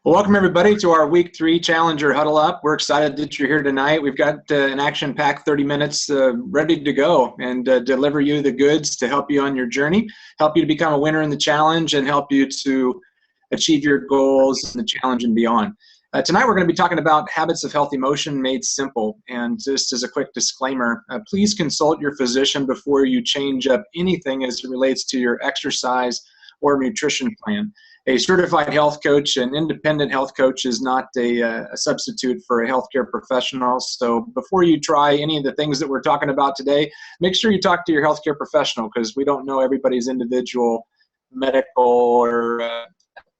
Well, welcome everybody to our Week 3 Challenger Huddle Up. We're excited that you're here tonight. We've got an action-packed 30 minutes ready to go and deliver you the goods to help you on your journey, help you to become a winner in the challenge, and help you to achieve your goals in the challenge and beyond. Tonight we're going to be talking about habits of healthy motion made simple. And just as a quick disclaimer, please consult your physician before you change up anything as it relates to your exercise or nutrition plan. A certified health coach, an independent health coach, is not a substitute for a healthcare professional. So before you try any of the things that we're talking about today, make sure you talk to your healthcare professional, because we don't know everybody's individual medical or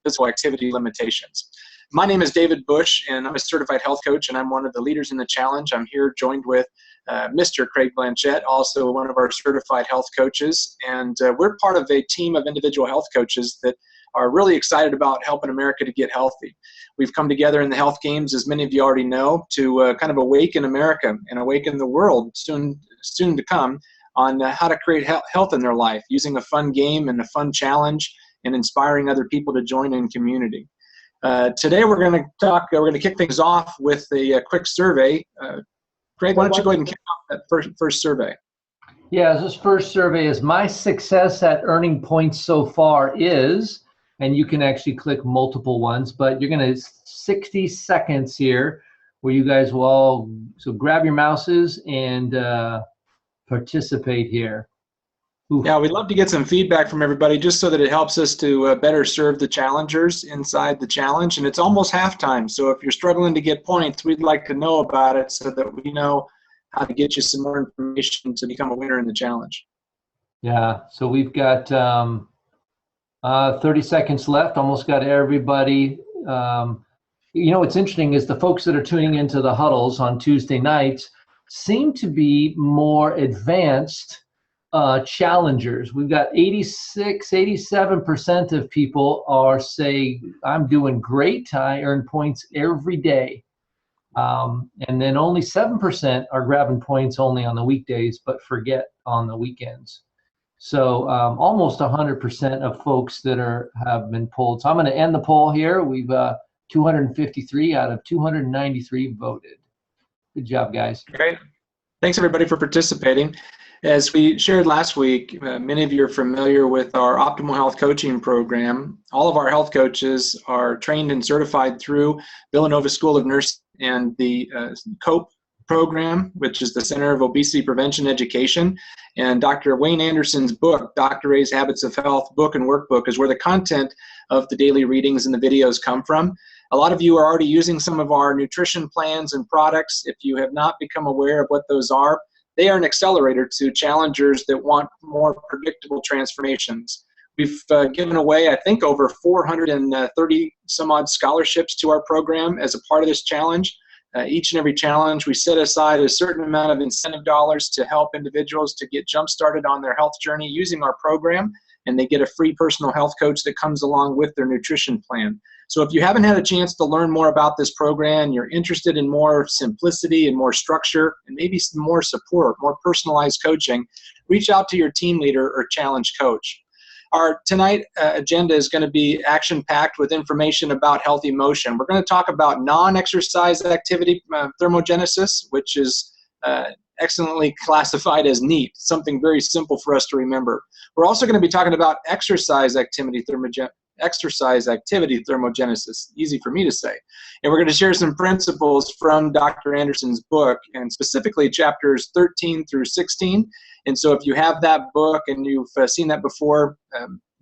physical activity limitations. My name is David Bush, and I'm a certified health coach, and I'm one of the leaders in the challenge. I'm here joined with Mr. Craig Blanchette, also one of our certified health coaches, and we're part of a team of individual health coaches that are really excited about helping America to get healthy. We've come together in the Health Games, as many of you already know, to kind of awaken America and awaken the world soon to come on how to create health in their life, using a fun game and a fun challenge and inspiring other people to join in community. Today we're going to kick things off with a quick survey. Craig, why don't you go ahead and kick off that first survey? Yeah, this first survey is my success at earning points so far is, and you can actually click multiple ones, but you're going to 60 seconds here where you guys will all, so grab your mouses and participate here. Oof. Yeah, we'd love to get some feedback from everybody just so that it helps us to better serve the challengers inside the challenge. And it's almost halftime, so if you're struggling to get points, we'd like to know about it so that we know how to get you some more information to become a winner in the challenge. Yeah, so we've got 30 seconds left, almost got everybody. You know, what's interesting is the folks that are tuning into the huddles on Tuesday nights seem to be more advanced challengers. We've got 87% of people are saying, I'm doing great, I earn points every day. And then only 7% are grabbing points only on the weekdays, but forget on the weekends. So almost 100% of folks that have been polled. So I'm going to end the poll here. We've 253 out of 293 voted. Good job, guys. Great. Thanks, everybody, for participating. As we shared last week, many of you are familiar with our Optimal Health Coaching Program. All of our health coaches are trained and certified through Villanova School of Nursing and the COPE program, which is the Center of Obesity Prevention Education. And Dr. Wayne Anderson's book, Dr. A's Habits of Health book and workbook, is where the content of the daily readings and the videos come from. A lot of you are already using some of our nutrition plans and products. If you have not become aware of what those are, they are an accelerator to challengers that want more predictable transformations. We've given away, I think, over 430 some odd scholarships to our program as a part of this challenge. Each and every challenge, we set aside a certain amount of incentive dollars to help individuals to get jump-started on their health journey using our program, and they get a free personal health coach that comes along with their nutrition plan. So if you haven't had a chance to learn more about this program, you're interested in more simplicity and more structure and maybe some more support, more personalized coaching, reach out to your team leader or challenge coach. Our tonight agenda is going to be action-packed with information about healthy motion. We're going to talk about non-exercise activity thermogenesis, which is excellently classified as N.E.A.T, something very simple for us to remember. We're also going to be talking about exercise activity thermogenesis, easy for me to say. And we're going to share some principles from Dr. Anderson's book, and specifically chapters 13 through 16. And so if you have that book and you've seen that before,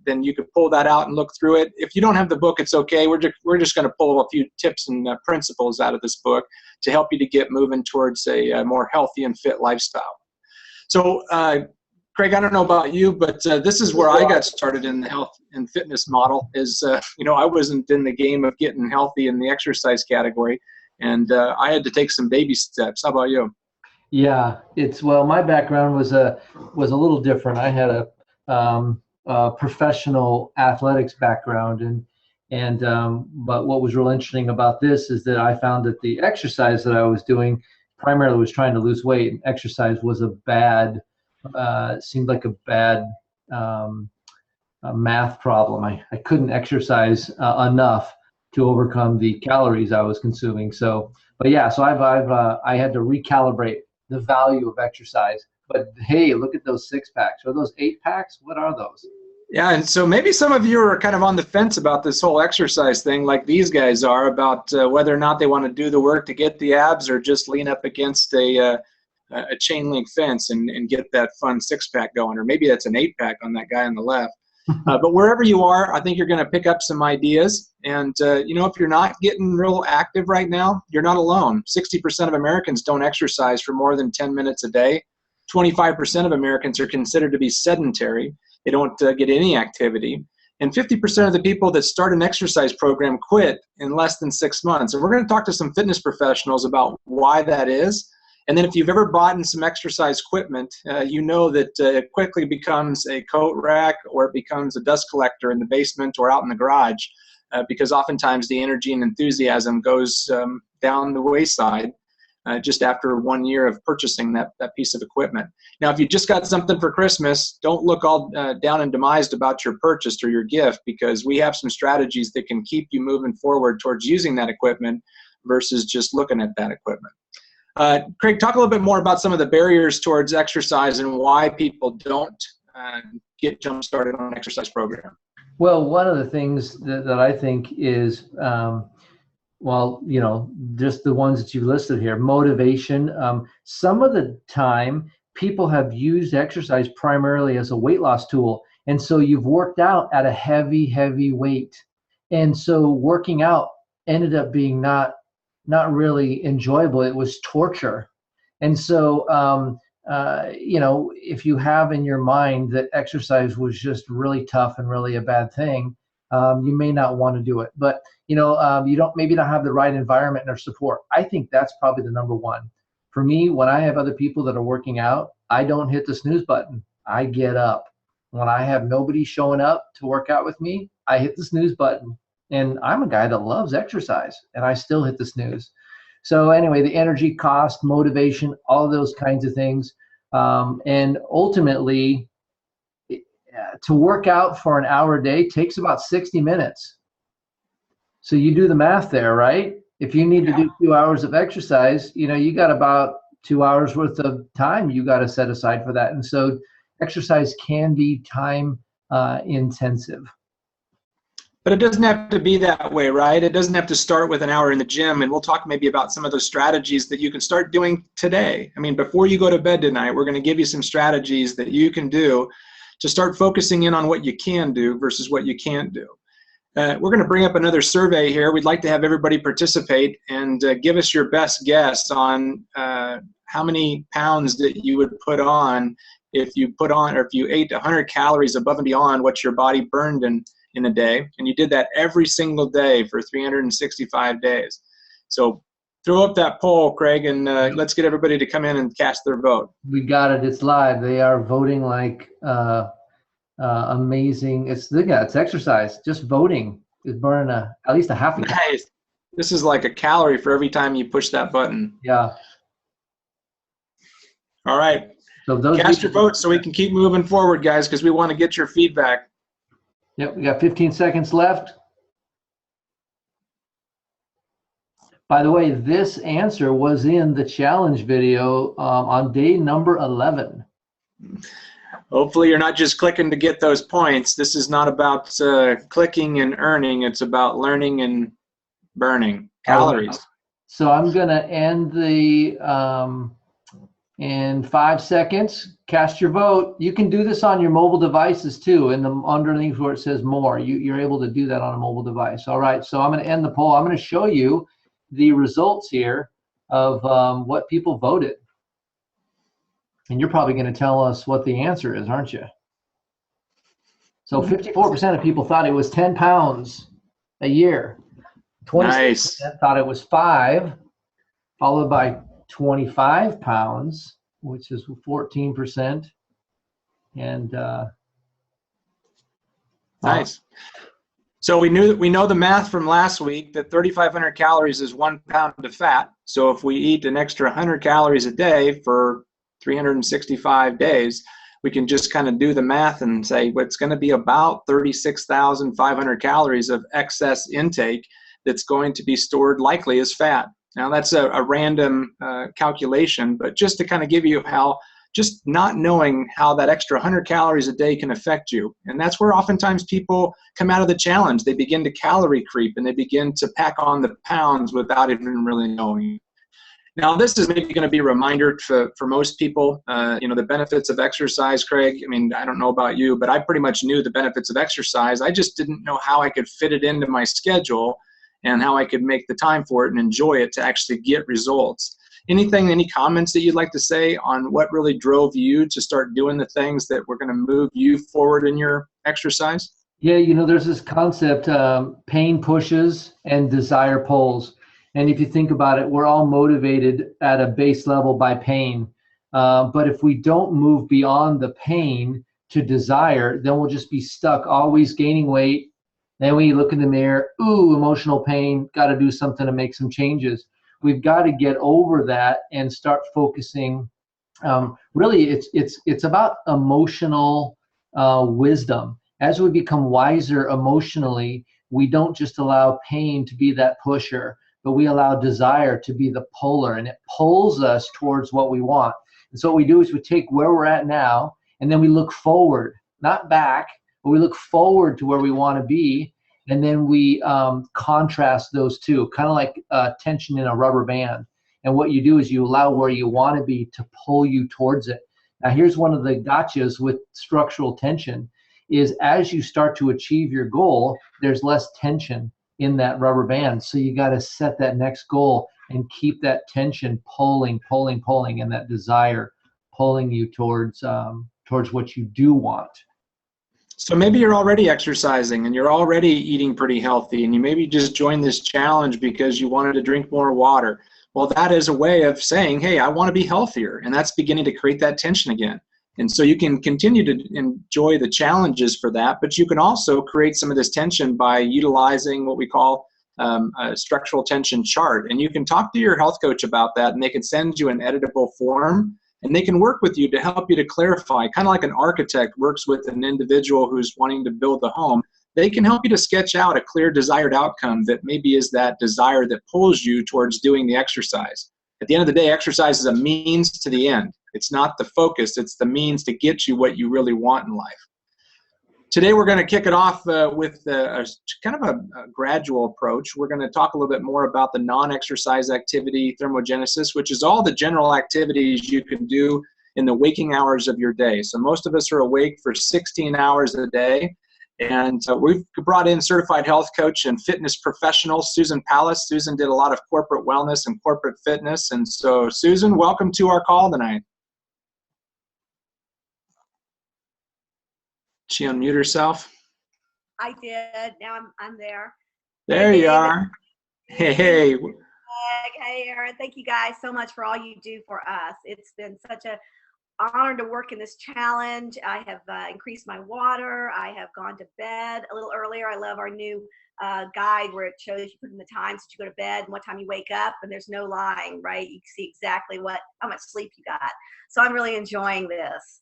then you could pull that out and look through it. If you don't have the book, it's okay. We're just going to pull a few tips and principles out of this book to help you to get moving towards a more healthy and fit lifestyle. So, Craig, I don't know about you, but this is where I got started in the health and fitness model. I wasn't in the game of getting healthy in the exercise category, and I had to take some baby steps. How about you? Yeah, my background was a little different. I had a professional athletics background, but what was real interesting about this is that I found that the exercise that I was doing primarily was trying to lose weight, and exercise was seemed like a bad math problem. I couldn't exercise enough to overcome the calories I was consuming. So, but yeah, so I had to recalibrate the value of exercise. But hey, look at those 6-packs. Are those 8-packs? What are those? Yeah, and so maybe some of you are kind of on the fence about this whole exercise thing, like these guys are, about whether or not they want to do the work to get the abs or just lean up against a chain link fence and get that fun 6-pack going, or maybe that's an 8-pack on that guy on the left. But wherever you are, I think you're going to pick up some ideas. And, if you're not getting real active right now, you're not alone. 60% of Americans don't exercise for more than 10 minutes a day. 25% of Americans are considered to be sedentary. They don't get any activity. And 50% of the people that start an exercise program quit in less than 6 months. And we're going to talk to some fitness professionals about why that is. And then if you've ever bought in some exercise equipment, you know that it quickly becomes a coat rack, or it becomes a dust collector in the basement or out in the garage, because oftentimes the energy and enthusiasm goes down the wayside just after 1 year of purchasing that piece of equipment. Now, if you just got something for Christmas, don't look all down and demised about your purchase or your gift, because we have some strategies that can keep you moving forward towards using that equipment versus just looking at that equipment. Craig, talk a little bit more about some of the barriers towards exercise and why people don't get jump-started on an exercise program. Well, one of the things that I think is, just the ones that you've listed here, motivation. Some of the time, people have used exercise primarily as a weight loss tool. And so you've worked out at a heavy, heavy weight. And so working out ended up being not really enjoyable. It was torture. And so, if you have in your mind that exercise was just really tough and really a bad thing, you may not want to do it. But, you don't have the right environment or support. I think that's probably the number one. For me, when I have other people that are working out, I don't hit the snooze button. I get up. When I have nobody showing up to work out with me, I hit the snooze button. And I'm a guy that loves exercise, and I still hit the snooze. So anyway, the energy, cost, motivation, all of those kinds of things. And ultimately, to work out for an hour a day takes about 60 minutes. So you do the math there, right? If you need to do 2 hours of exercise, you got about 2 hours worth of time you got to set aside for that. And so exercise can be time intensive. But it doesn't have to be that way, right? It doesn't have to start with an hour in the gym. And we'll talk maybe about some of those strategies that you can start doing today. I mean, before you go to bed tonight, we're going to give you some strategies that you can do to start focusing in on what you can do versus what you can't do. We're going to bring up another survey here. We'd like to have everybody participate and give us your best guess on how many pounds that you would put on if you ate 100 calories above and beyond what your body burned in a day, and you did that every single day for 365 days. So throw up that poll, Craig, and let's get everybody to come in and cast their vote. We got it. It's live. They are voting like amazing. It's exercise. Just voting is burning at least a half a calorie. Nice. This is like a calorie for every time you push that button. Yeah. All right. So cast your vote so we can keep moving forward, guys, because we want to get your feedback. Yep, we got 15 seconds left. By the way, this answer was in the challenge video on day number 11. Hopefully you're not just clicking to get those points. This is not about clicking and earning. It's about learning and burning calories. So I'm going to end the in 5 seconds. Cast your vote. You can do this on your mobile devices too, and underneath where it says more, you're able to do that on a mobile device. All right, so I'm going to end the poll. I'm going to show you the results here of what people voted. And you're probably going to tell us what the answer is, aren't you? So 54% of people thought it was 10 pounds a year. 26% thought it was 5, followed by 25 pounds, which is 14%. And nice. So we know the math from last week that 3,500 calories is 1 pound of fat. So if we eat an extra 100 calories a day for 365 days, we can just kind of do the math and say, well, it's going to be about 36,500 calories of excess intake that's going to be stored likely as fat. Now that's a random calculation, but just to kind of give you how just not knowing how that extra 100 calories a day can affect you. And that's where oftentimes people come out of the challenge. They begin to calorie creep and they begin to pack on the pounds without even really knowing. Now, this is maybe going to be a reminder for most people, the benefits of exercise, Craig. I mean, I don't know about you, but I pretty much knew the benefits of exercise. I just didn't know how I could fit it into my schedule and how I could make the time for it and enjoy it to actually get results. Any comments that you'd like to say on what really drove you to start doing the things that were going to move you forward in your exercise? Yeah, there's this concept, pain pushes and desire pulls. And if you think about it, we're all motivated at a base level by pain. But if we don't move beyond the pain to desire, then we'll just be stuck always gaining weight. Then we look in the mirror, ooh, emotional pain, got to do something to make some changes. We've got to get over that and start focusing. Really, it's about emotional wisdom. As we become wiser emotionally, we don't just allow pain to be that pusher, but we allow desire to be the puller, and it pulls us towards what we want. And so what we do is we take where we're at now, and then we look forward, not back, but we look forward to where we want to be, and then we contrast those two, kind of like tension in a rubber band. And what you do is you allow where you want to be to pull you towards it. Now, here's one of the gotchas with structural tension, is as you start to achieve your goal, there's less tension in that rubber band. So you got to set that next goal and keep that tension pulling, and that desire pulling you towards what you do want. So maybe you're already exercising and you're already eating pretty healthy, and you maybe just joined this challenge because you wanted to drink more water. Well, that is a way of saying, hey, I want to be healthier, and that's beginning to create that tension again. And so you can continue to enjoy the challenges for that, but you can also create some of this tension by utilizing what we call a structural tension chart. And you can talk to your health coach about that, and they can send you an editable form, and they can work with you to help you to clarify, kind of like an architect works with an individual who's wanting to build the home. They can help you to sketch out a clear desired outcome that maybe is that desire that pulls you towards doing the exercise. At the end of the day, exercise is a means to the end. It's not the focus, it's the means to get you what you really want in life. Today we're going to kick it off with a kind of a gradual approach. We're going to talk a little bit more about the non-exercise activity thermogenesis, which is all the general activities you can do in the waking hours of your day. So most of us are awake for 16 hours a day. And we've brought in certified health coach and fitness professional, Susan Pallas. Susan did a lot of corporate wellness and corporate fitness. And so, Susan, welcome to our call tonight. She unmute herself? I did. Now I'm there. There you are. Hey. Hey, Aaron. Thank you guys so much for all you do for us. It's been such an honor to work in this challenge. I have increased my water. I have gone to bed a little earlier. I love our new guide where it shows you put in the times that you go to bed and what time you wake up, and there's no lying, right? You can see exactly how much sleep you got. So I'm really enjoying this.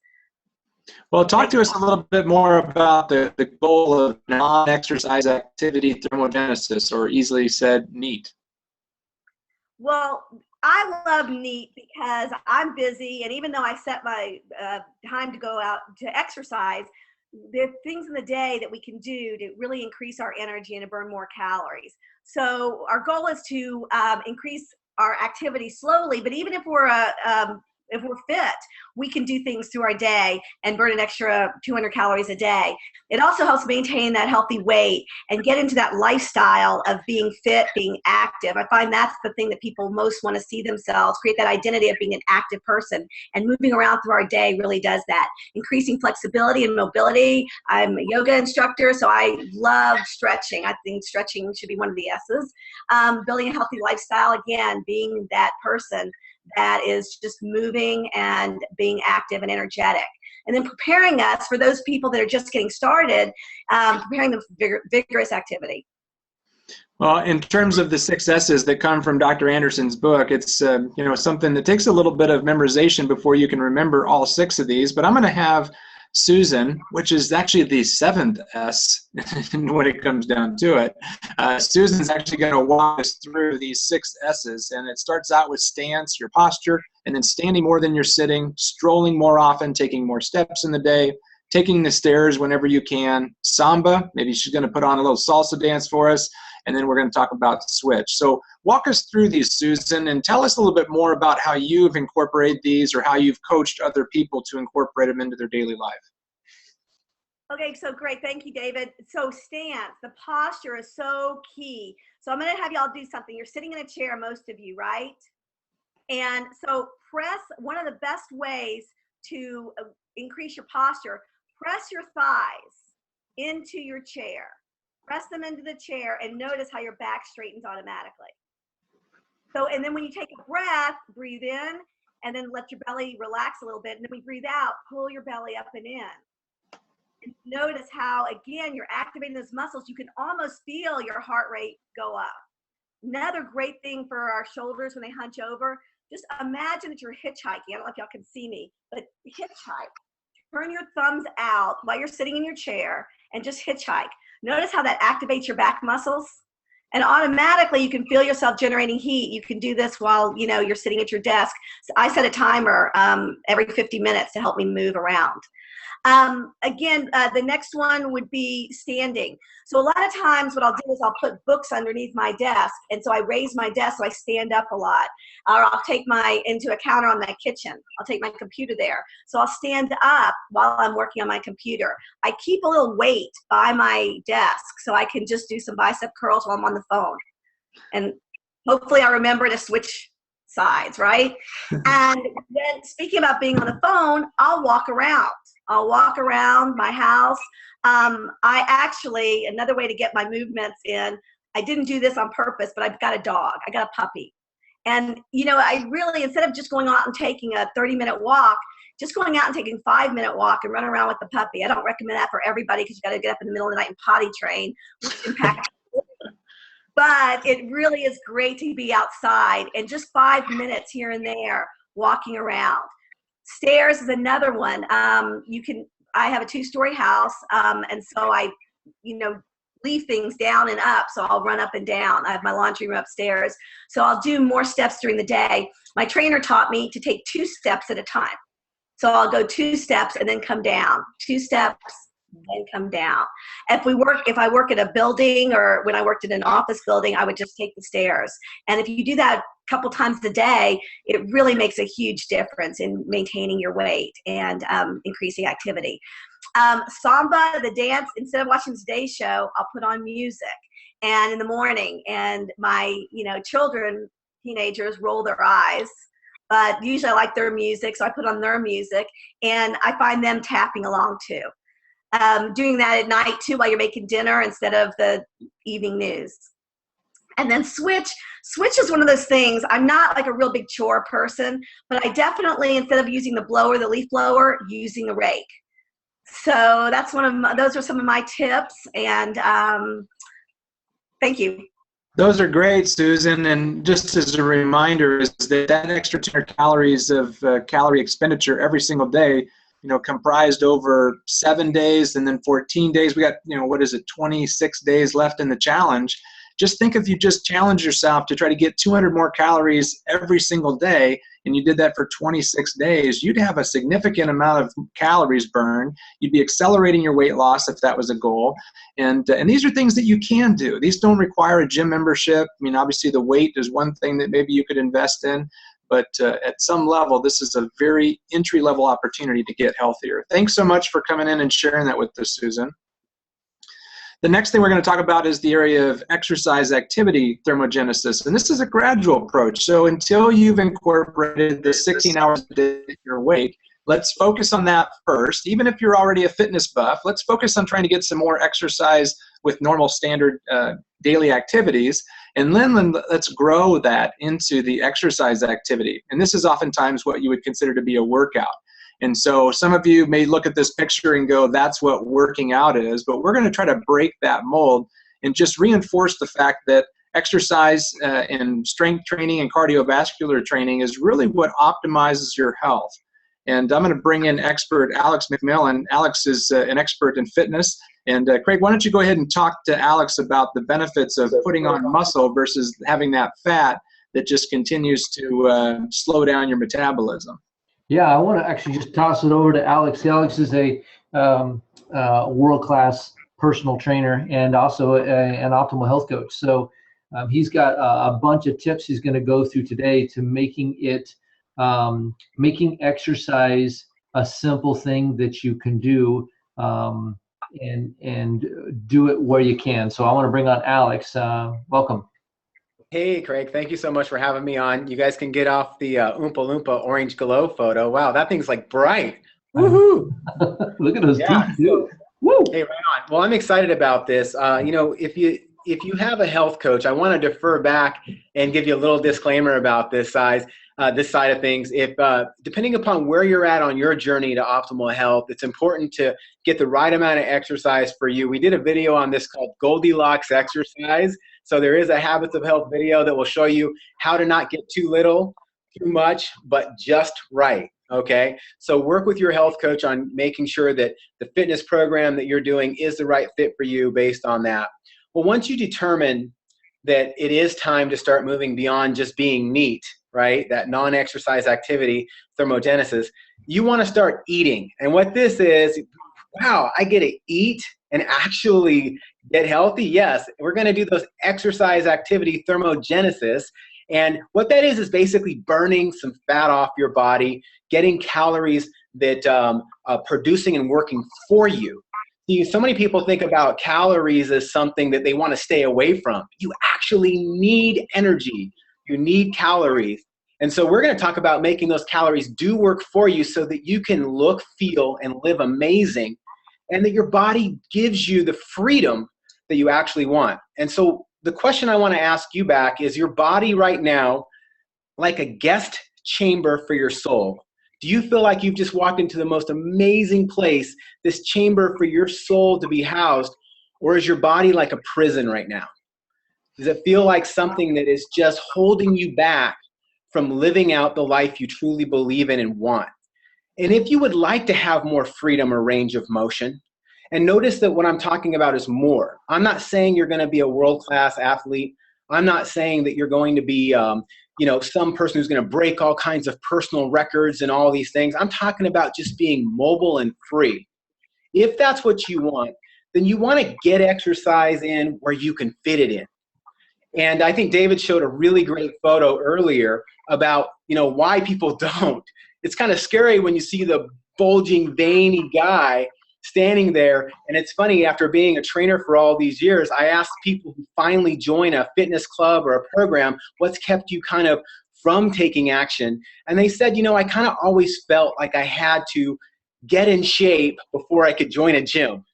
Well, talk to us a little bit more about the goal of non-exercise activity thermogenesis, or easily said, N.E.A.T. Well, I love N.E.A.T because I'm busy, and even though I set my time to go out to exercise, there are things in the day that we can do to really increase our energy and to burn more calories. So our goal is to increase our activity slowly, but even if we're fit, we can do things through our day and burn an extra 200 calories a day. It also helps maintain that healthy weight and get into that lifestyle of being fit, being active. I find that's the thing that people most want to see themselves, create that identity of being an active person. And moving around through our day really does that. Increasing flexibility and mobility. I'm a yoga instructor, so I love stretching. I think stretching should be one of the S's. Building a healthy lifestyle, again, being that person that is just moving and being active and energetic. And then preparing us for those people that are just getting started, preparing them for vigorous activity. Well, in terms of the 6 S's that come from Dr. Anderson's book, it's something that takes a little bit of memorization before you can remember all 6 of these. But I'm going to have Susan, which is actually the seventh S when it comes down to it. Susan's actually going to walk us through these 6 S's, and it starts out with stance, your posture, and then standing more than you're sitting, strolling more often, taking more steps in the day, taking the stairs whenever you can, samba, maybe she's going to put on a little salsa dance for us, and then we're going to talk about switch. So walk us through these, Susan, and tell us a little bit more about how you've incorporated these or how you've coached other people to incorporate them into their daily life. Okay, so great. Thank you, David. So stance, the posture is so key. So I'm going to have y'all do something. You're sitting in a chair, most of you, right? And so press, one of the best ways to increase your posture, press your thighs into your chair. Press them into the chair and notice how your back straightens automatically. So, and then when you take a breath, breathe in and then let your belly relax a little bit. And then when you breathe out, pull your belly up and in. And notice how, again, you're activating those muscles. You can almost feel your heart rate go up. Another great thing for our shoulders when they hunch over, just imagine that you're hitchhiking. I don't know if y'all can see me, but hitchhike. Turn your thumbs out while you're sitting in your chair and just hitchhike. Notice how that activates your back muscles. And automatically you can feel yourself generating heat. You can do this while you're sitting at your desk. So I set a timer every 50 minutes to help me move around. Again, the next one would be standing. So a lot of times what I'll do is I'll put books underneath my desk. And so I raise my desk so I stand up a lot. Or I'll take into a counter on my kitchen. I'll take my computer there. So I'll stand up while I'm working on my computer. I keep a little weight by my desk so I can just do some bicep curls while I'm on the phone. And hopefully I remember to switch sides, right? And then speaking about being on the phone, I'll walk around. I'll walk around my house. Another way to get my movements in, I didn't do this on purpose, but I've got a dog. I got a puppy. And, I really, instead of just going out and taking a 30-minute walk, just going out and taking a 5-minute walk and running around with the puppy. I don't recommend that for everybody because you got to get up in the middle of the night and potty train, which impacts. But it really is great to be outside and just 5 minutes here and there walking around. Stairs is another one. I have a 2-story house, and so I, leave things down and up. So I'll run up and down. I have my laundry room upstairs. So I'll do more steps during the day. My trainer taught me to take 2 steps at a time. So I'll go 2 steps and then come down. 2 steps, then come down. If I work at a building or when I worked in an office building, I would just take the stairs. And if you do that a couple times a day, it really makes a huge difference in maintaining your weight and increasing activity. Samba, the dance, instead of watching today's show, I'll put on music. And in the morning, and my, children, teenagers roll their eyes. But usually I like their music, so I put on their music. And I find them tapping along too. Doing that at night too while you're making dinner instead of the evening news. And then switch is one of those things. I'm not like a real big chore person, but I definitely, instead of using the leaf blower, using a rake. So that's those are some of my tips. And thank you. Those are great, Susan. And just as a reminder, is that extra 200 calories of calorie expenditure every single day, comprised over 7 days and then 14 days. We got, 26 days left in the challenge. Just think if you just challenge yourself to try to get 200 more calories every single day, and you did that for 26 days, you'd have a significant amount of calories burned. You'd be accelerating your weight loss if that was a goal. And these are things that you can do. These don't require a gym membership. I mean, obviously the weight is one thing that maybe you could invest in, but at some level, this is a very entry-level opportunity to get healthier. Thanks so much for coming in and sharing that with us, Susan. The next thing we're going to talk about is the area of exercise activity thermogenesis. And this is a gradual approach. So until you've incorporated the 16 hours a day at your weight, let's focus on that first. Even if you're already a fitness buff, let's focus on trying to get some more exercise with normal standard daily activities. And then let's grow that into the exercise activity. And this is oftentimes what you would consider to be a workout. And so some of you may look at this picture and go, that's what working out is, but we're going to try to break that mold and just reinforce the fact that exercise and strength training and cardiovascular training is really what optimizes your health. And I'm going to bring in expert Alex McMillan. Alex is an expert in fitness. And Craig, why don't you go ahead and talk to Alex about the benefits of putting on muscle versus having that fat that just continues to slow down your metabolism. Yeah, I want to actually just toss it over to Alex. Alex is a world-class personal trainer and also an optimal health coach. So he's got a bunch of tips he's going to go through today to making exercise a simple thing that you can do, and do it where you can. So I want to bring on Alex. Welcome. Hey, Craig, thank you so much for having me on. You guys can get off the Oompa Loompa orange glow photo. Wow, that thing's like bright. Woohoo! Look at those teeth, too. Woo! Hey, right on. Well, I'm excited about this. If you have a health coach, I want to defer back and give you a little disclaimer about this side of things. If depending upon where you're at on your journey to optimal health, it's important to get the right amount of exercise for you. We did a video on this called Goldilocks exercise. So there is a Habits of Health video that will show you how to not get too little, too much, but just right. Okay, so work with your health coach on making sure that the fitness program that you're doing is the right fit for you based on that. Well, once you determine that it is time to start moving beyond just being NEAT, right, that non-exercise activity thermogenesis, you want to start eating. And what this is, wow, I get to eat and actually get healthy? Yes, we're going to do those exercise activity thermogenesis. And what that is basically burning some fat off your body, getting calories that producing and working for you. See, so many people think about calories as something that they want to stay away from. You actually need energy. You need calories. And so we're going to talk about making those calories do work for you so that you can look, feel, and live amazing, and that your body gives you the freedom that you actually want. And so the question I want to ask you back is your body right now like a guest chamber for your soul? Do you feel like you've just walked into the most amazing place, this chamber for your soul to be housed, or is your body like a prison right now? Does it feel like something that is just holding you back from living out the life you truly believe in and want? And if you would like to have more freedom or range of motion, and notice that what I'm talking about is more. I'm not saying you're going to be a world-class athlete. I'm not saying that you're going to be some person who's going to break all kinds of personal records and all these things. I'm talking about just being mobile and free. If that's what you want, then you want to get exercise in where you can fit it in. And I think David showed a really great photo earlier about, why people don't. It's kind of scary when you see the bulging, veiny guy standing there. And it's funny, after being a trainer for all these years, I asked people who finally join a fitness club or a program, what's kept you kind of from taking action? And they said, I kind of always felt like I had to get in shape before I could join a gym.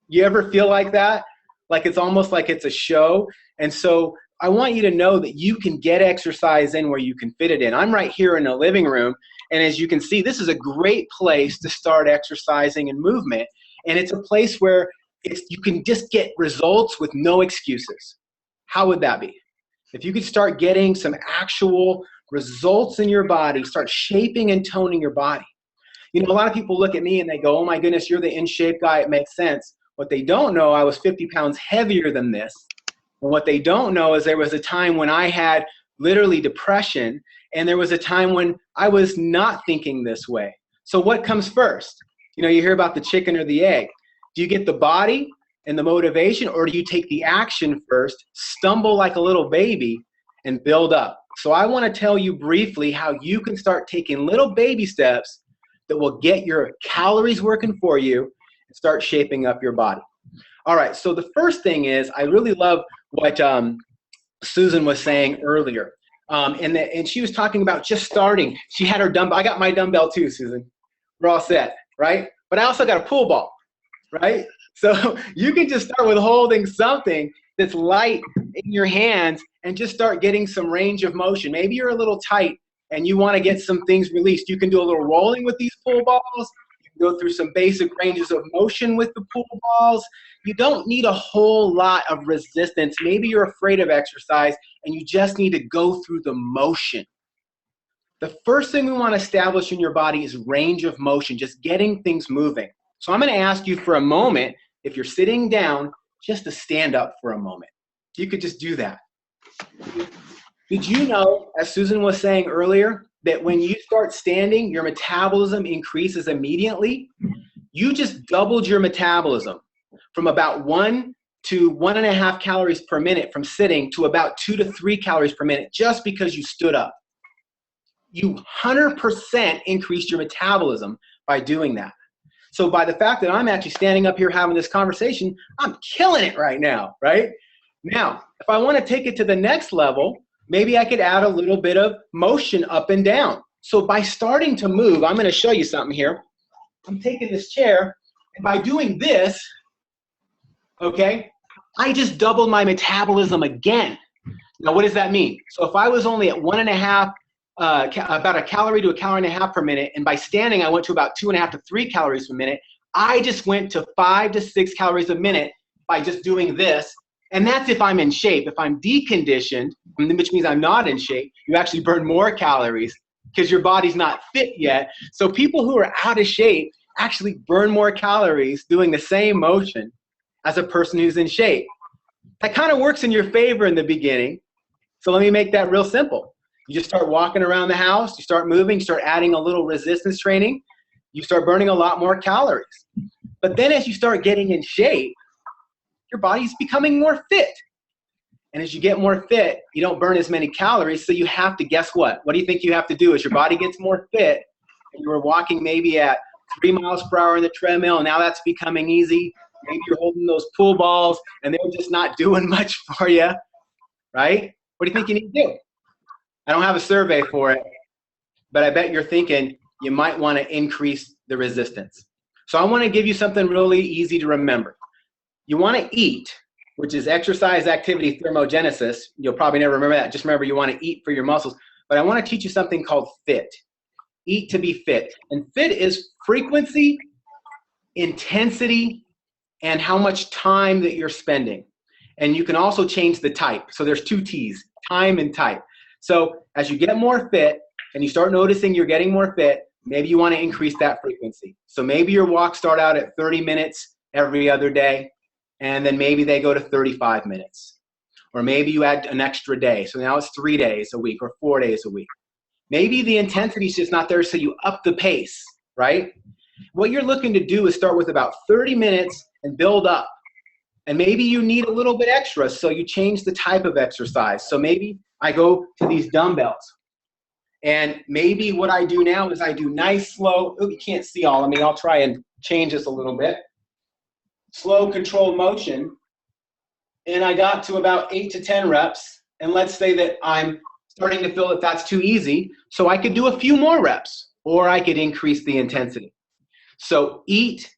You ever feel like that? Like it's almost like it's a show. And so I want you to know that you can get exercise in where you can fit it in. I'm right here in the living room. And as you can see, this is a great place to start exercising and movement. And it's a place where you can just get results with no excuses. How would that be? If you could start getting some actual results in your body, start shaping and toning your body. A lot of people look at me and they go, oh my goodness, you're the in shape guy. It makes sense. What they don't know, I was 50 pounds heavier than this. And what they don't know is there was a time when I had literally depression, and there was a time when I was not thinking this way. So what comes first? You hear about the chicken or the egg. Do you get the body and the motivation, or do you take the action first, stumble like a little baby, and build up? So I want to tell you briefly how you can start taking little baby steps that will get your calories working for you and start shaping up your body. All right, so the first thing is, I really love what Susan was saying earlier. And she was talking about just starting. She had her dumbbell. I got my dumbbell too, Susan. We're all set, right? But I also got a pool ball, right? So you can just start with holding something that's light in your hands and just start getting some range of motion. Maybe you're a little tight and you want to get some things released. You can do a little rolling with these pool balls. You can go through some basic ranges of motion with the pool balls. You don't need a whole lot of resistance. Maybe you're afraid of exercise and you just need to go through the motion. the first thing we want to establish in your body is range of motion, just getting things moving. So I'm going to ask you for a moment, if you're sitting down, just to stand up for a moment. You could just do that. Did you know, as Susan was saying earlier, that when you start standing, your metabolism increases immediately? You just doubled your metabolism from about 1 to 1.5 calories per minute from sitting to about 2 to 3 calories per minute just because you stood up. You 100% increased your metabolism by doing that. So by the fact that I'm actually standing up here having this conversation, I'm killing it right now, right? Now, if I want to take it to the next level, maybe I could add a little bit of motion up and down. So by starting to move, I'm going to show you something here. I'm taking this chair, and by doing this, okay, I just doubled my metabolism again. Now, what does that mean? So if I was only at 1.5, about a calorie to a calorie and a half per minute, and by standing I went to about 2.5 to 3 calories per minute, I just went to 5 to 6 calories a minute by just doing this. And that's if I'm in shape. If I'm deconditioned, which means I'm not in shape, you actually burn more calories because your body's not fit yet. So people who are out of shape actually burn more calories doing the same motion as a person who's in shape. That kind of works in your favor in the beginning. So let me make that real simple. You just start walking around the house, you start moving, you start adding a little resistance training, you start burning a lot more calories. But then as you start getting in shape, your body's becoming more fit. And as you get more fit, you don't burn as many calories, so you have to, guess what? What do you think you have to do as your body gets more fit? And you were walking maybe at 3 miles per hour in the treadmill, and now that's becoming easy. Maybe you're holding those pool balls, and they're just not doing much for you, right? What do you think you need to do? I don't have a survey for it, but I bet you're thinking you might want to increase the resistance. So I want to give you something really easy to remember. You want to eat, which is exercise, activity, thermogenesis. You'll probably never remember that. Just remember you want to eat for your muscles. But I want to teach you something called FIT. Eat to be fit. And FIT is frequency, intensity, and how much time that you're spending. And you can also change the type. So there's 2 T's, time and type. So as you get more fit and you start noticing you're getting more fit, maybe you want to increase that frequency. So maybe your walks start out at 30 minutes every other day, and then maybe they go to 35 minutes. Or maybe you add an extra day. So now it's 3 days a week or 4 days a week. Maybe the intensity is just not there, so you up the pace, right? What you're looking to do is start with about 30 minutes and build up. And maybe you need a little bit extra, so you change the type of exercise. So maybe I go to these dumbbells. And maybe what I do now is I do nice, slow, you can't see all of me. I'll try and change this a little bit. Slow, controlled motion. And I got to about 8 to 10 reps. And let's say that I'm starting to feel that that's too easy. So I could do a few more reps, or I could increase the intensity. So eat,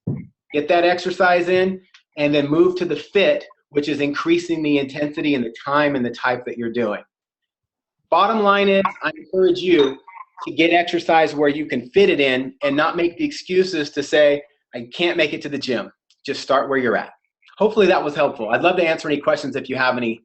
get that exercise in, and then move to the fit, which is increasing the intensity and the time and the type that you're doing. Bottom line is, I encourage you to get exercise where you can fit it in and not make the excuses to say, I can't make it to the gym. Just start where you're at. Hopefully that was helpful. I'd love to answer any questions if you have any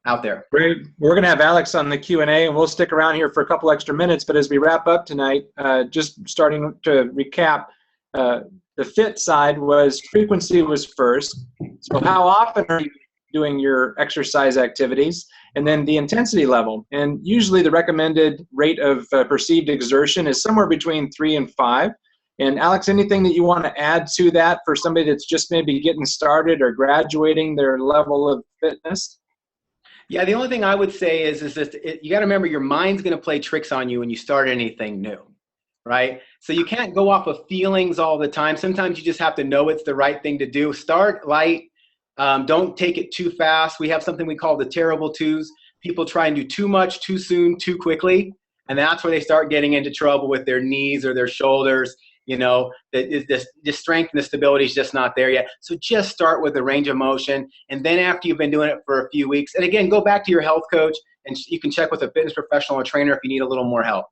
out there. Great. We're going to have Alex on the Q&A, and we'll stick around here for a couple extra minutes. But as we wrap up tonight, just starting to recap, the fit side was frequency was first. So how often are you doing your exercise activities? And then the intensity level. And usually the recommended rate of perceived exertion is somewhere between 3 and 5. And Alex, anything that you want to add to that for somebody that's just maybe getting started or graduating their level of fitness? Yeah, the only thing I would say is that you got to remember your mind's going to play tricks on you when you start anything new, right? So you can't go off of feelings all the time. Sometimes you just have to know it's the right thing to do. Start light. Don't take it too fast. We have something we call the terrible twos. People try and do too much, too soon, too quickly. And that's where they start getting into trouble with their knees or their shoulders. You know, the strength and the stability is just not there yet. So just start with the range of motion. And then after you've been doing it for a few weeks, and again, go back to your health coach, and you can check with a fitness professional or trainer if you need a little more help.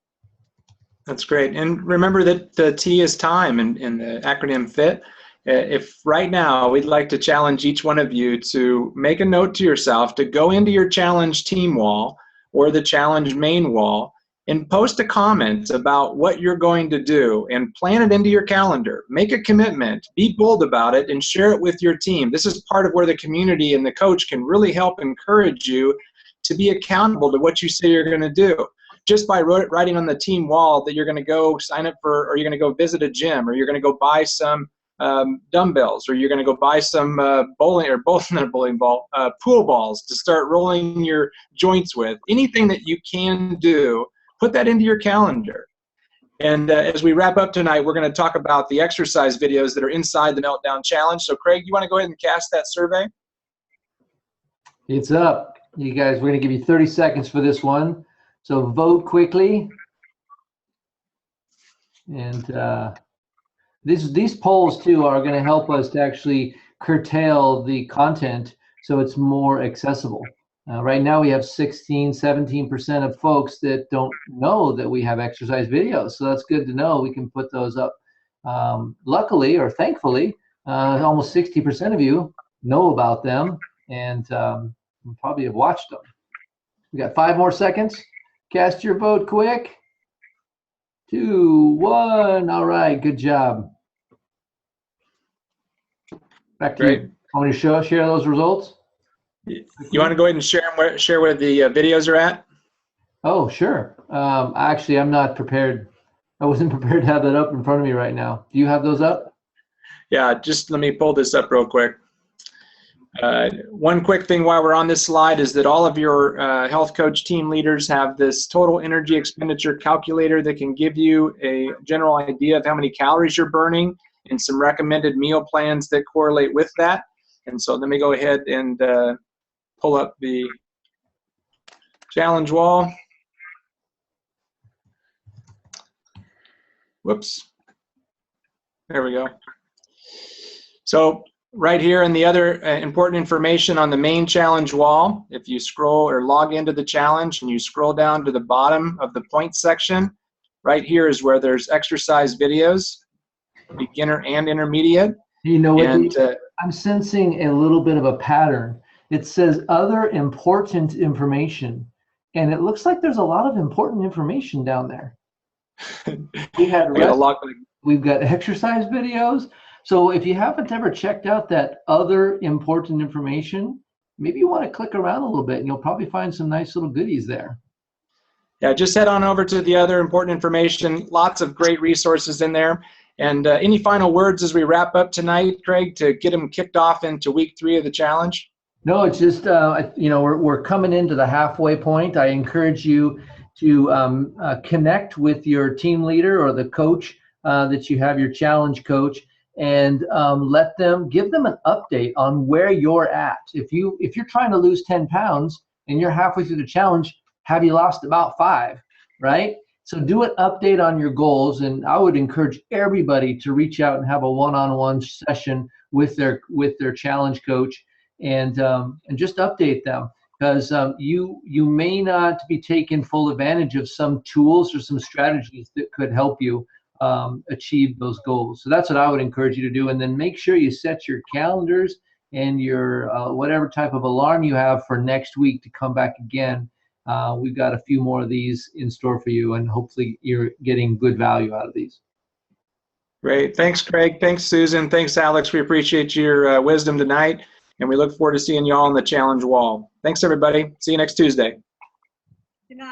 That's great. And remember that the T is time in the acronym FIT. If right now we'd like to challenge each one of you to make a note to yourself to go into your challenge team wall or the challenge main wall and post a comment about what you're going to do and plan it into your calendar. Make a commitment, be bold about it, and share it with your team. This is part of where the community and the coach can really help encourage you to be accountable to what you say you're going to do. Just by writing on the team wall that you're going to go sign up for, or you're going to go visit a gym, or you're going to go buy some dumbbells, or you're going to go buy some pool balls to start rolling your joints with. Anything that you can do, put that into your calendar. And as we wrap up tonight, we're going to talk about the exercise videos that are inside the Meltdown Challenge. So Craig, you want to go ahead and cast that survey? It's up. You guys, we're going to give you 30 seconds for this one. So vote quickly. And these polls, too, are going to help us to actually curtail the content so it's more accessible. Right now, we have 17% of folks that don't know that we have exercise videos. So that's good to know. We can put those up. Luckily, or thankfully, almost 60% of you know about them and probably have watched them. We got 5 more seconds. Cast your vote quick. 2, 1. All right, good job. Back to you. Want me to share those results? You want to go ahead and share where the videos are at? Oh, sure. Actually, I'm not prepared. I wasn't prepared to have that up in front of me right now. Do you have those up? Yeah, just let me pull this up real quick. One quick thing while we're on this slide is that all of your health coach team leaders have this total energy expenditure calculator that can give you a general idea of how many calories you're burning and some recommended meal plans that correlate with that. And so let me go ahead and pull up the challenge wall. Whoops. There we go. So right here in the other important information on the main challenge wall, if you scroll or log into the challenge and you scroll down to the bottom of the points section, right here is where there's exercise videos, beginner and intermediate. You know what? And, I'm sensing a little bit of a pattern. It says other important information, and it looks like there's a lot of important information down there. We've got exercise videos. So if you haven't ever checked out that other important information, maybe you want to click around a little bit and you'll probably find some nice little goodies there. Yeah, just head on over to the other important information. Lots of great resources in there. And any final words as we wrap up tonight, Craig, to get them kicked off into week 3 of the challenge? No, it's just, we're coming into the halfway point. I encourage you to connect with your team leader or the coach that you have, your challenge coach, and give them an update on where you're at. If you're trying to lose 10 pounds and you're halfway through the challenge, have you lost about 5, right? So do an update on your goals, and I would encourage everybody to reach out and have a one-on-one session with their challenge coach, and just update them, because you may not be taking full advantage of some tools or some strategies that could help you achieve those goals. So that's what I would encourage you to do, and then make sure you set your calendars and your whatever type of alarm you have for next week to come back again. We've got a few more of these in store for you, and hopefully you're getting good value out of these. Great. Thanks, Craig. Thanks, Susan. Thanks, Alex. We appreciate your wisdom tonight, and we look forward to seeing you all on the challenge wall. Thanks, everybody. See you next Tuesday. Good night.